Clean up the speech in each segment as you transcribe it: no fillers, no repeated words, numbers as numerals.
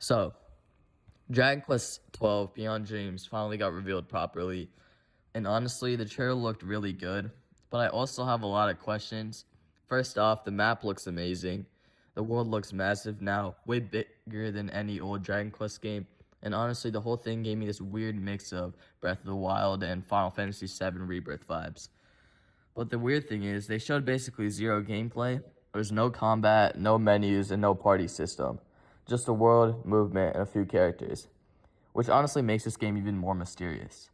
So, Dragon Quest XII Beyond Dreams finally got revealed properly, and honestly, the trailer looked really good, but I also have a lot of questions. First off, the map looks amazing. The world looks massive now, way bigger than any old Dragon Quest game, and honestly, the whole thing gave me this weird mix of Breath of the Wild and Final Fantasy VII Rebirth vibes. But the weird thing is, they showed basically zero gameplay. There's no combat, no menus, and no party system. Just a world, movement, and a few characters, which honestly makes this game even more mysterious.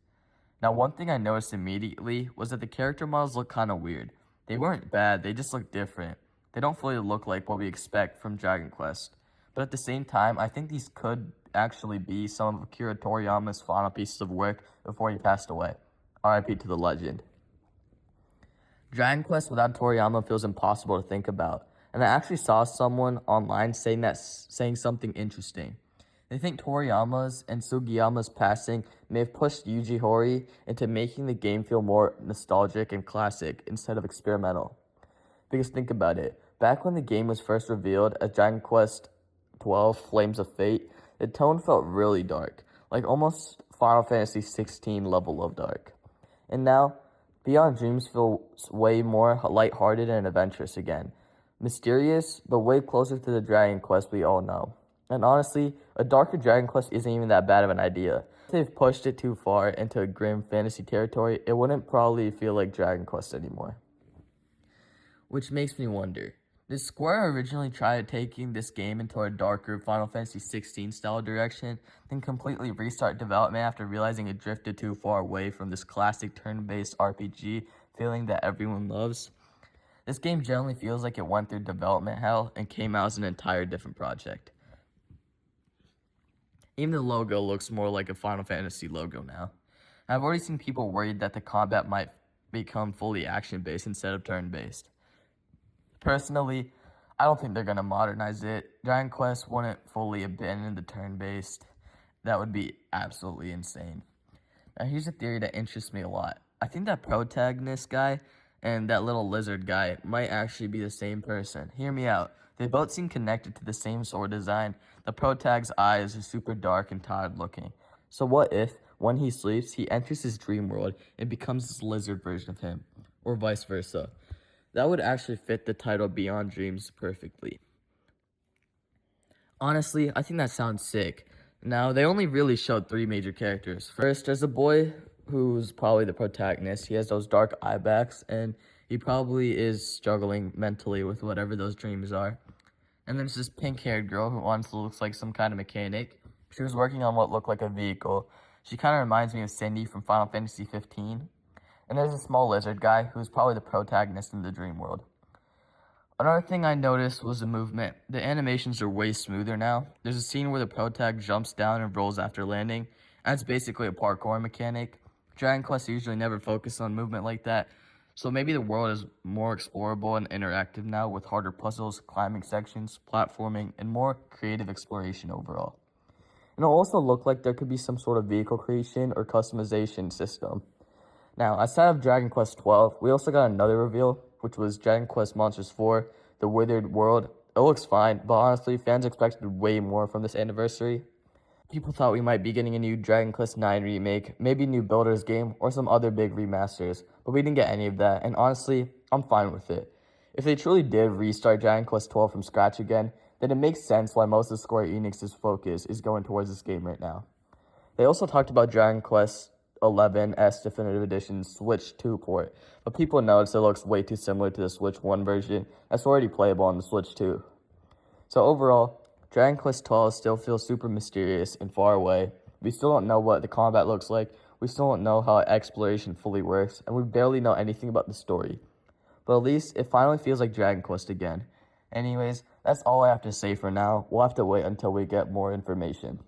Now, one thing I noticed immediately was that the character models look kind of weird. They weren't bad, they just look different. They don't fully look like what we expect from Dragon Quest. But at the same time, I think these could actually be some of Akira Toriyama's final pieces of work before he passed away. RIP to the legend. Dragon Quest without Toriyama feels impossible to think about, and I actually saw someone online saying something interesting. They think Toriyama's and Sugiyama's passing may have pushed Yuji Horii into making the game feel more nostalgic and classic instead of experimental. Because think about it, back when the game was first revealed as Dragon Quest XII Flames of Fate, the tone felt really dark, like almost Final Fantasy XVI level of dark. And now, Beyond Dreams feels way more lighthearted and adventurous again. Mysterious, but way closer to the Dragon Quest we all know. And honestly, a darker Dragon Quest isn't even that bad of an idea. If they've pushed it too far into a grim fantasy territory, it wouldn't probably feel like Dragon Quest anymore. Which makes me wonder, did Square originally try taking this game into a darker Final Fantasy XVI style direction, then completely restart development after realizing it drifted too far away from this classic turn-based RPG feeling that everyone loves? This game generally feels like it went through development hell and came out as an entire different project. Even the logo looks more like a Final Fantasy logo now. I've already seen people worried that the combat might become fully action-based instead of turn-based. Personally, I don't think they're going to modernize it. Dragon Quest wouldn't fully abandon the turn-based. That would be absolutely insane. Now, here's a theory that interests me a lot. I think that protagonist guy and that little lizard guy might actually be the same person. Hear me out. They both seem connected to the same sword design. The protag's eyes are super dark and tired looking. So what if, when he sleeps, he enters his dream world and becomes this lizard version of him? Or vice versa. That would actually fit the title Beyond Dreams perfectly. Honestly, I think that sounds sick. Now, they only really showed 3 major characters. First, there's a boy who's probably the protagonist. He has those dark eye backs, and he probably is struggling mentally with whatever those dreams are. And there's this pink-haired girl who honestly looks like some kind of mechanic. She was working on what looked like a vehicle. She kind of reminds me of Cindy from Final Fantasy 15. And there's a small lizard guy who's probably the protagonist in the dream world. Another thing I noticed was the movement. The animations are way smoother now. There's a scene where the protag jumps down and rolls after landing. That's basically a parkour mechanic. Dragon Quest usually never focused on movement like that, so maybe the world is more explorable and interactive now with harder puzzles, climbing sections, platforming, and more creative exploration overall. And it'll also look like there could be some sort of vehicle creation or customization system. Now, outside of Dragon Quest XII, we also got another reveal, which was Dragon Quest Monsters 4, The Withered World. It looks fine, but honestly, fans expected way more from this anniversary. People thought we might be getting a new Dragon Quest IX remake, maybe a new Builders game, or some other big remasters, but we didn't get any of that, and honestly, I'm fine with it. If they truly did restart Dragon Quest XII from scratch again, then it makes sense why most of Square Enix's focus is going towards this game right now. They also talked about Dragon Quest 11S Definitive Edition Switch 2 port, but people noticed it looks way too similar to the Switch 1 version that's already playable on the Switch 2. So overall, Dragon Quest XII still feels super mysterious and far away. We still don't know what the combat looks like, we still don't know how exploration fully works, and we barely know anything about the story. But at least it finally feels like Dragon Quest again. Anyways, that's all I have to say for now. We'll have to wait until we get more information.